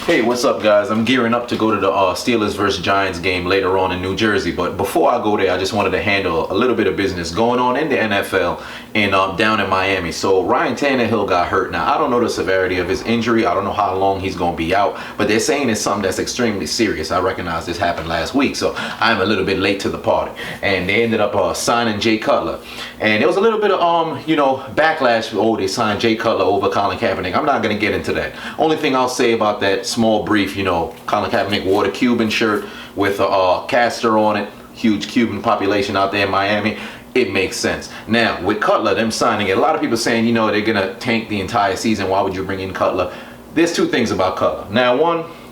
Hey, what's up, guys? I'm gearing up to go to the Steelers versus Giants game later on in New Jersey. But before I go there, I just wanted to handle a little bit of business going on in the NFL and down in Miami. So Ryan Tannehill got hurt. Now, I don't know the severity of his injury. I don't know how long he's going to be out. But they're saying it's something that's extremely serious. I recognize this happened last week, so I'm a little bit late to the party. And they ended up signing Jay Cutler. And there was a little bit of, backlash. Oh, they signed Jay Cutler over Colin Kaepernick. I'm not going to get into that. Only thing I'll say about that small brief, Colin Kaepernick wore the Cuban shirt with a castor on it. Huge Cuban population out there in Miami. It makes sense. Now, with Cutler, them signing it, a lot of people saying, they're going to tank the entire season. Why would you bring in Cutler? There's two things about Cutler. Now,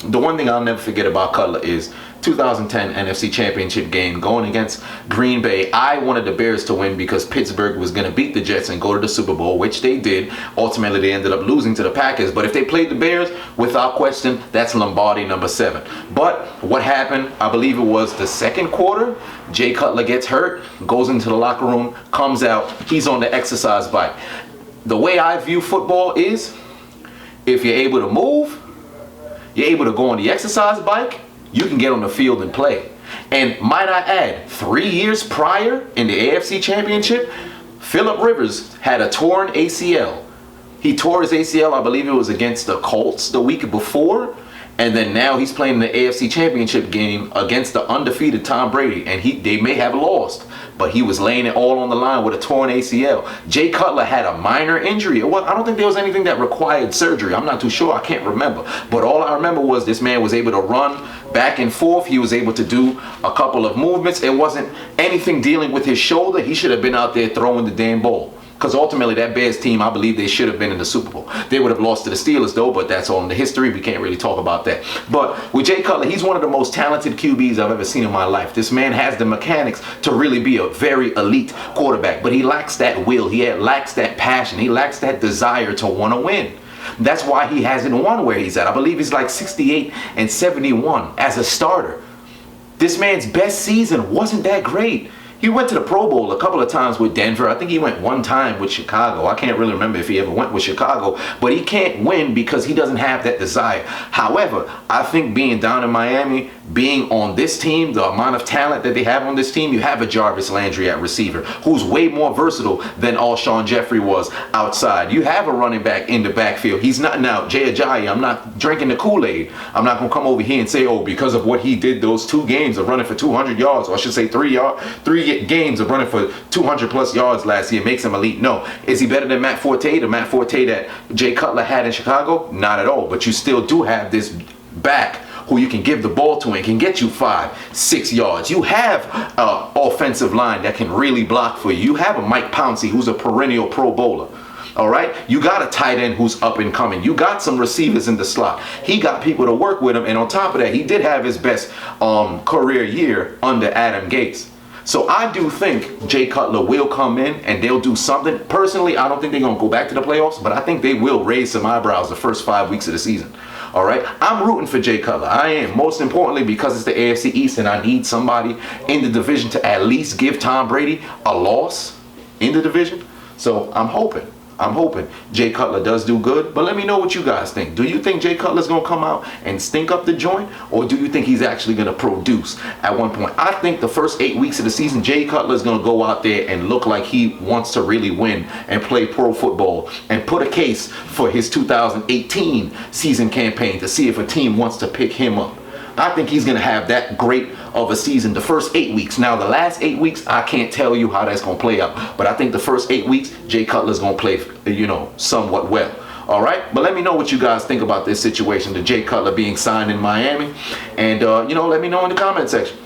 the one thing I'll never forget about Cutler is 2010 NFC Championship game going against Green Bay. I wanted the Bears to win because Pittsburgh was going to beat the Jets and go to the Super Bowl, which they did. Ultimately, they ended up losing to the Packers. But if they played the Bears, without question, that's Lombardi number 7. But what happened, I believe it was the second quarter, Jay Cutler gets hurt, goes into the locker room, comes out, he's on the exercise bike. The way I view football is, if you're able to move, you're able to go on the exercise bike, you can get on the field and play. And might I add, 3 years prior in the AFC Championship, Phillip Rivers had a torn ACL. He tore his ACL, I believe it was against the Colts the week before. And then now he's playing the AFC Championship game against the undefeated Tom Brady. And they may have lost, but he was laying it all on the line with a torn ACL. Jay Cutler had a minor injury. I don't think there was anything that required surgery. I'm not too sure. I can't remember. But all I remember was this man was able to run back and forth. He was able to do a couple of movements. It wasn't anything dealing with his shoulder. He should have been out there throwing the damn ball. Because ultimately, that Bears team, I believe they should have been in the Super Bowl. They would have lost to the Steelers, though, but that's all in the history. We can't really talk about that. But with Jay Cutler, he's one of the most talented QBs I've ever seen in my life. This man has the mechanics to really be a very elite quarterback, but he lacks that will. He lacks that passion. He lacks that desire to want to win. That's why he hasn't won where he's at. I believe he's like 68-71 as a starter. This man's best season wasn't that great. He went to the Pro Bowl a couple of times with Denver. I think he went one time with Chicago. I can't really remember if he ever went with Chicago. But he can't win because he doesn't have that desire. However, I think being down in Miami, being on this team, the amount of talent that they have on this team, you have a Jarvis Landry at receiver who's way more versatile than Alshon Jeffrey was outside. You have a running back in the backfield. He's not now, Jay Ajayi, I'm not drinking the Kool-Aid. I'm not going to come over here and say, because of what he did those 2 games of running for 200 yards, or I should say 3 games of running for 200 plus yards last year makes him elite. No. Is he better than Matt Forte? The Matt Forte that Jay Cutler had in Chicago? Not at all. But you still do have this back who you can give the ball to and can get you 5-6 yards. You have an offensive line that can really block for you. You have a Mike Pouncey who's a perennial Pro Bowler. All right, you got a tight end who's up and coming. You got some receivers in the slot. He got people to work with him, and on top of that, he did have his best career year under Adam Gase. So I do think Jay Cutler will come in and they'll do something. Personally, I don't think they're going to go back to the playoffs, but I think they will raise some eyebrows the first 5 weeks of the season. All right, I'm rooting for Jay Cutler. I am, most importantly, because it's the AFC East and I need somebody in the division to at least give Tom Brady a loss in the division. So I'm hoping Jay Cutler does do good, but let me know what you guys think. Do you think Jay Cutler's going to come out and stink up the joint, or do you think he's actually going to produce at one point? I think the first 8 weeks of the season, Jay Cutler's going to go out there and look like he wants to really win and play pro football and put a case for his 2018 season campaign to see if a team wants to pick him up. I think he's going to have that great of a season the first 8 weeks. Now, the last 8 weeks, I can't tell you how that's going to play out. But I think the first 8 weeks, Jay Cutler's going to play, somewhat well. All right? But let me know what you guys think about this situation, the Jay Cutler being signed in Miami. And, let me know in the comment section.